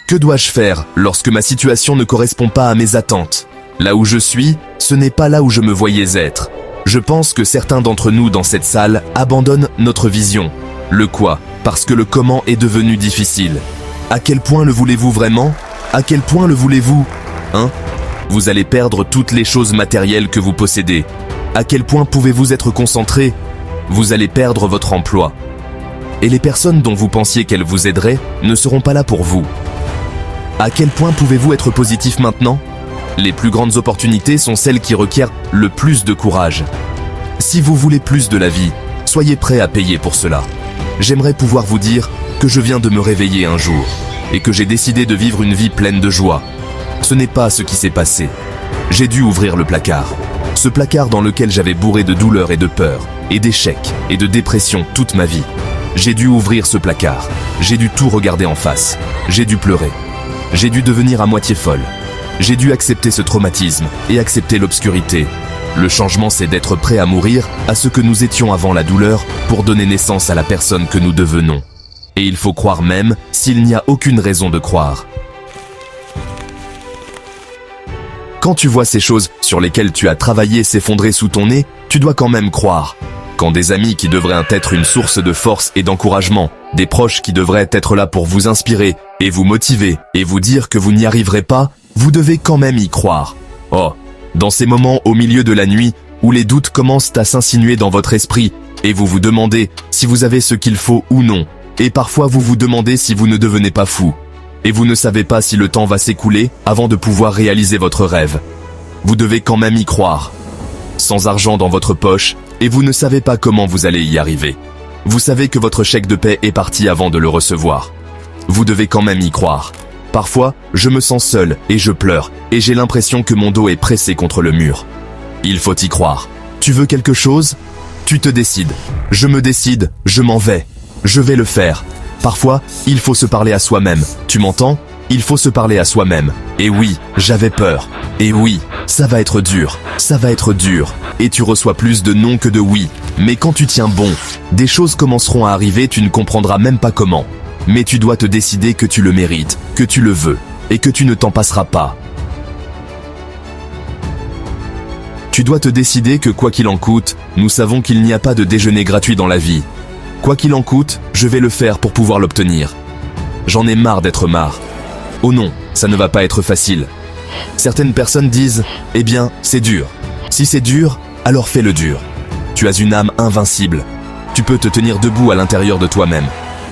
Que dois-je faire lorsque ma situation ne correspond pas à mes attentes? Là où je suis, ce n'est pas là où je me voyais être. Je pense que certains d'entre nous dans cette salle abandonnent notre vision. Le quoi, parce que le comment est devenu difficile. À quel point le voulez-vous vraiment? À quel point le voulez-vous? Vous allez perdre toutes les choses matérielles que vous possédez. À quel point pouvez-vous être concentré? Vous allez perdre votre emploi. Et les personnes dont vous pensiez qu'elles vous aideraient ne seront pas là pour vous. À quel point pouvez-vous être positif maintenant? Les plus grandes opportunités sont celles qui requièrent le plus de courage. Si vous voulez plus de la vie, soyez prêt à payer pour cela. J'aimerais pouvoir vous dire que je viens de me réveiller un jour et que j'ai décidé de vivre une vie pleine de joie. Ce n'est pas ce qui s'est passé. J'ai dû ouvrir le placard. Ce placard dans lequel j'avais bourré de douleur et de peur, et d'échecs et de dépression toute ma vie. J'ai dû ouvrir ce placard. J'ai dû tout regarder en face. J'ai dû pleurer. J'ai dû devenir à moitié folle. J'ai dû accepter ce traumatisme et accepter l'obscurité. Le changement, c'est d'être prêt à mourir à ce que nous étions avant la douleur pour donner naissance à la personne que nous devenons. Et il faut croire même s'il n'y a aucune raison de croire. Quand tu vois ces choses sur lesquelles tu as travaillé s'effondrer sous ton nez, tu dois quand même croire. Quand des amis qui devraient être une source de force et d'encouragement, des proches qui devraient être là pour vous inspirer et vous motiver et vous dire que vous n'y arriverez pas, vous devez quand même y croire. Oh, dans ces moments au milieu de la nuit où les doutes commencent à s'insinuer dans votre esprit et vous vous demandez si vous avez ce qu'il faut ou non, et parfois vous vous demandez si vous ne devenez pas fou. Et vous ne savez pas si le temps va s'écouler avant de pouvoir réaliser votre rêve. Vous devez quand même y croire. Sans argent dans votre poche, et vous ne savez pas comment vous allez y arriver. Vous savez que votre chèque de paie est parti avant de le recevoir. Vous devez quand même y croire. Parfois, je me sens seul et je pleure, et j'ai l'impression que mon dos est pressé contre le mur. Il faut y croire. Tu veux quelque chose? Tu te décides. Je me décide, je m'en vais. Je vais le faire. Parfois, il faut se parler à soi-même. Tu m'entends? Il faut se parler à soi-même. Et oui, j'avais peur. Et oui, ça va être dur. Ça va être dur. Et tu reçois plus de non que de oui. Mais quand tu tiens bon, des choses commenceront à arriver, tu ne comprendras même pas comment. Mais tu dois te décider que tu le mérites, que tu le veux, et que tu ne t'en passeras pas. Tu dois te décider que quoi qu'il en coûte, nous savons qu'il n'y a pas de déjeuner gratuit dans la vie. Quoi qu'il en coûte, je vais le faire pour pouvoir l'obtenir. J'en ai marre d'être marre. Oh non, ça ne va pas être facile. Certaines personnes disent, eh bien, c'est dur. Si c'est dur, alors fais-le dur. Tu as une âme invincible. Tu peux te tenir debout à l'intérieur de toi-même.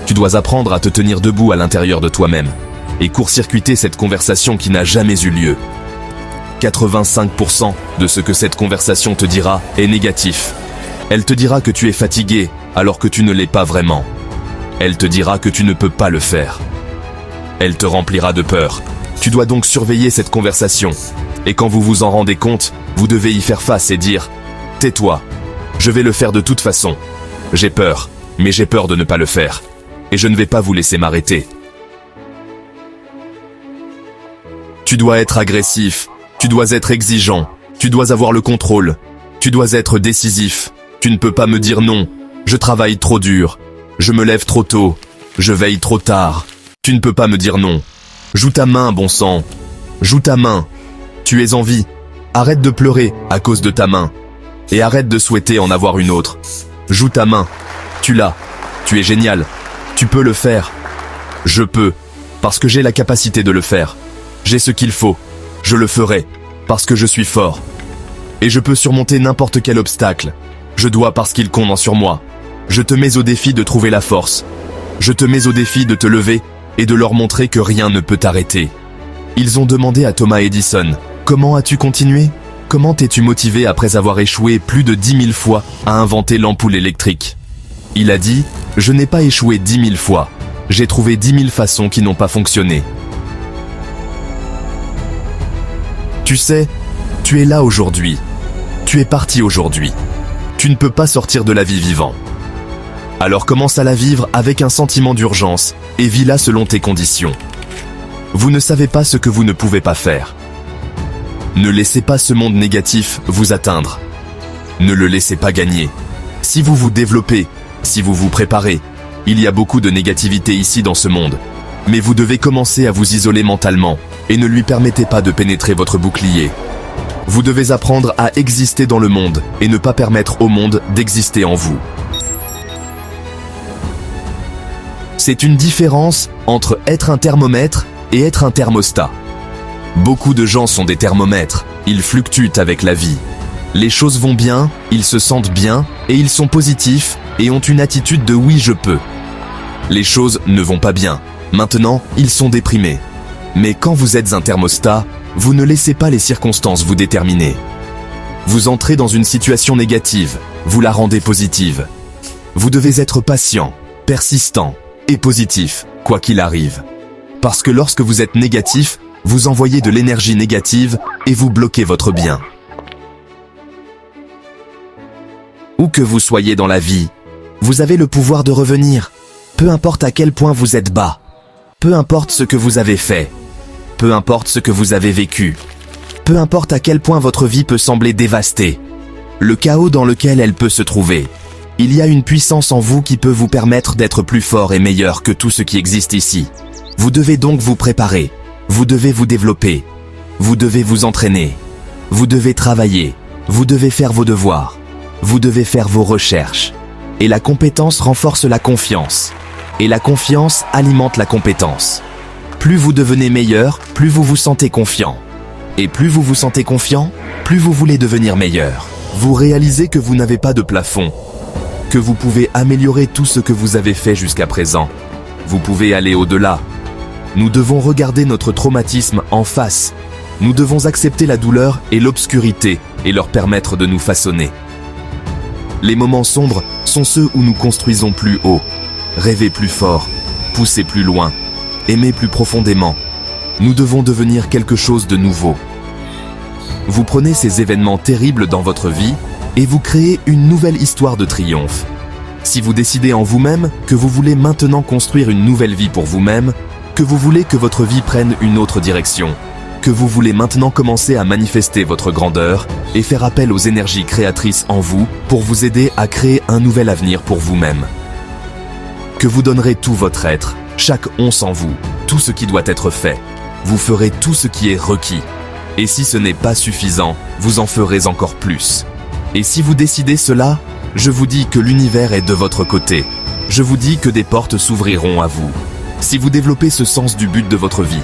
Tu dois apprendre à te tenir debout à l'intérieur de toi-même. Et court-circuiter cette conversation qui n'a jamais eu lieu. 85% de ce que cette conversation te dira est négatif. Elle te dira que tu es fatigué, alors que tu ne l'es pas vraiment. Elle te dira que tu ne peux pas le faire. Elle te remplira de peur. Tu dois donc surveiller cette conversation. Et quand vous vous en rendez compte, vous devez y faire face et dire « Tais-toi, je vais le faire de toute façon. J'ai peur, mais j'ai peur de ne pas le faire. Et je ne vais pas vous laisser m'arrêter. » Tu dois être agressif. Tu dois être exigeant. Tu dois avoir le contrôle. Tu dois être décisif. Tu ne peux pas me dire non. Je travaille trop dur. Je me lève trop tôt. Je veille trop tard. Tu ne peux pas me dire non. Joue ta main, bon sang. Joue ta main. Tu es en vie. Arrête de pleurer à cause de ta main. Et arrête de souhaiter en avoir une autre. Joue ta main. Tu l'as. Tu es génial. Tu peux le faire. Je peux. Parce que j'ai la capacité de le faire. J'ai ce qu'il faut. Je le ferai. Parce que je suis fort. Et je peux surmonter n'importe quel obstacle. Je dois parce qu'il compte sur moi. Je te mets au défi de trouver la force. Je te mets au défi de te lever et de leur montrer que rien ne peut t'arrêter. Ils ont demandé à Thomas Edison, « Comment as-tu continué? Comment t'es-tu motivé après avoir échoué plus de 10 000 fois à inventer l'ampoule électrique ?» Il a dit, « Je n'ai pas échoué 10 000 fois. J'ai trouvé 10 000 façons qui n'ont pas fonctionné. » Tu sais, tu es là aujourd'hui. Tu es parti aujourd'hui. Tu ne peux pas sortir de la vie vivant. Alors commence à la vivre avec un sentiment d'urgence et vis-la selon tes conditions. Vous ne savez pas ce que vous ne pouvez pas faire. Ne laissez pas ce monde négatif vous atteindre. Ne le laissez pas gagner. Si vous vous développez, si vous vous préparez, il y a beaucoup de négativité ici dans ce monde. Mais vous devez commencer à vous isoler mentalement et ne lui permettez pas de pénétrer votre bouclier. Vous devez apprendre à exister dans le monde et ne pas permettre au monde d'exister en vous. C'est une différence entre être un thermomètre et être un thermostat. Beaucoup de gens sont des thermomètres, ils fluctuent avec la vie. Les choses vont bien, ils se sentent bien, et ils sont positifs et ont une attitude de oui je peux. Les choses ne vont pas bien, maintenant ils sont déprimés. Mais quand vous êtes un thermostat, vous ne laissez pas les circonstances vous déterminer. Vous entrez dans une situation négative, vous la rendez positive. Vous devez être patient, persistant et positif, quoi qu'il arrive. Parce que lorsque vous êtes négatif, vous envoyez de l'énergie négative et vous bloquez votre bien. Où que vous soyez dans la vie, vous avez le pouvoir de revenir. Peu importe à quel point vous êtes bas. Peu importe ce que vous avez fait. Peu importe ce que vous avez vécu. Peu importe à quel point votre vie peut sembler dévastée. Le chaos dans lequel elle peut se trouver. Il y a une puissance en vous qui peut vous permettre d'être plus fort et meilleur que tout ce qui existe ici. Vous devez donc vous préparer. Vous devez vous développer. Vous devez vous entraîner. Vous devez travailler. Vous devez faire vos devoirs. Vous devez faire vos recherches. Et la compétence renforce la confiance. Et la confiance alimente la compétence. Plus vous devenez meilleur, plus vous vous sentez confiant. Et plus vous vous sentez confiant, plus vous voulez devenir meilleur. Vous réalisez que vous n'avez pas de plafond, que vous pouvez améliorer tout ce que vous avez fait jusqu'à présent. Vous pouvez aller au-delà. Nous devons regarder notre traumatisme en face. Nous devons accepter la douleur et l'obscurité et leur permettre de nous façonner. Les moments sombres sont ceux où nous construisons plus haut, rêver plus fort, pousser plus loin, aimer plus profondément. Nous devons devenir quelque chose de nouveau. Vous prenez ces événements terribles dans votre vie et vous créez une nouvelle histoire de triomphe. Si vous décidez en vous-même que vous voulez maintenant construire une nouvelle vie pour vous-même, que vous voulez que votre vie prenne une autre direction, que vous voulez maintenant commencer à manifester votre grandeur et faire appel aux énergies créatrices en vous pour vous aider à créer un nouvel avenir pour vous-même. Que vous donnerez tout votre être, chaque once en vous, tout ce qui doit être fait. Vous ferez tout ce qui est requis. Et si ce n'est pas suffisant, vous en ferez encore plus. Et si vous décidez cela, je vous dis que l'univers est de votre côté. Je vous dis que des portes s'ouvriront à vous. Si vous développez ce sens du but de votre vie,